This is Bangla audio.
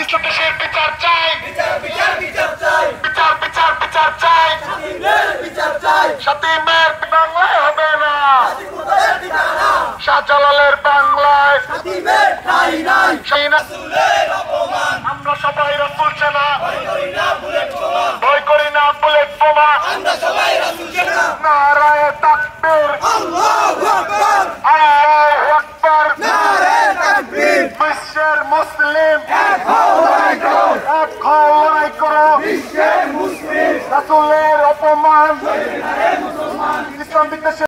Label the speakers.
Speaker 1: ইসলাম দেশের বিচার চাই,
Speaker 2: বিচার বিচার বিচার চাই,
Speaker 1: বিচার বিচার বিচার চাই,
Speaker 2: শাতীনের বিচার চাই,
Speaker 1: শাতীমের বাংলায় হবে না,
Speaker 2: শাতীপুরের ঠিকানা,
Speaker 1: শাহজালালের বাংলায়
Speaker 2: শাতীমের ঠাঁই নাই,
Speaker 1: রাসূলের
Speaker 2: অপমান,
Speaker 1: আমরা সবাই রাসূল সেনা,
Speaker 2: ভয় করি না বুলেট বোমা,
Speaker 1: ভয় করি না বুলেট বোমা,
Speaker 2: আমরা সবাই রাসূল সেনা,
Speaker 1: নারায়ে তাকবীর,
Speaker 2: আল্লাহু আকবার,
Speaker 1: আল্লাহু আকবার,
Speaker 2: নারে তাকবীর,
Speaker 1: বিশ্বের মুসলিম
Speaker 2: এক হও লড়াই করো,
Speaker 1: এক হও লড়াই করো,
Speaker 2: বিশ্বের মুসলিম,
Speaker 1: রাসূলের অপমান
Speaker 2: নারে মুসলমান,
Speaker 1: ইসলাম বিদ্বেষের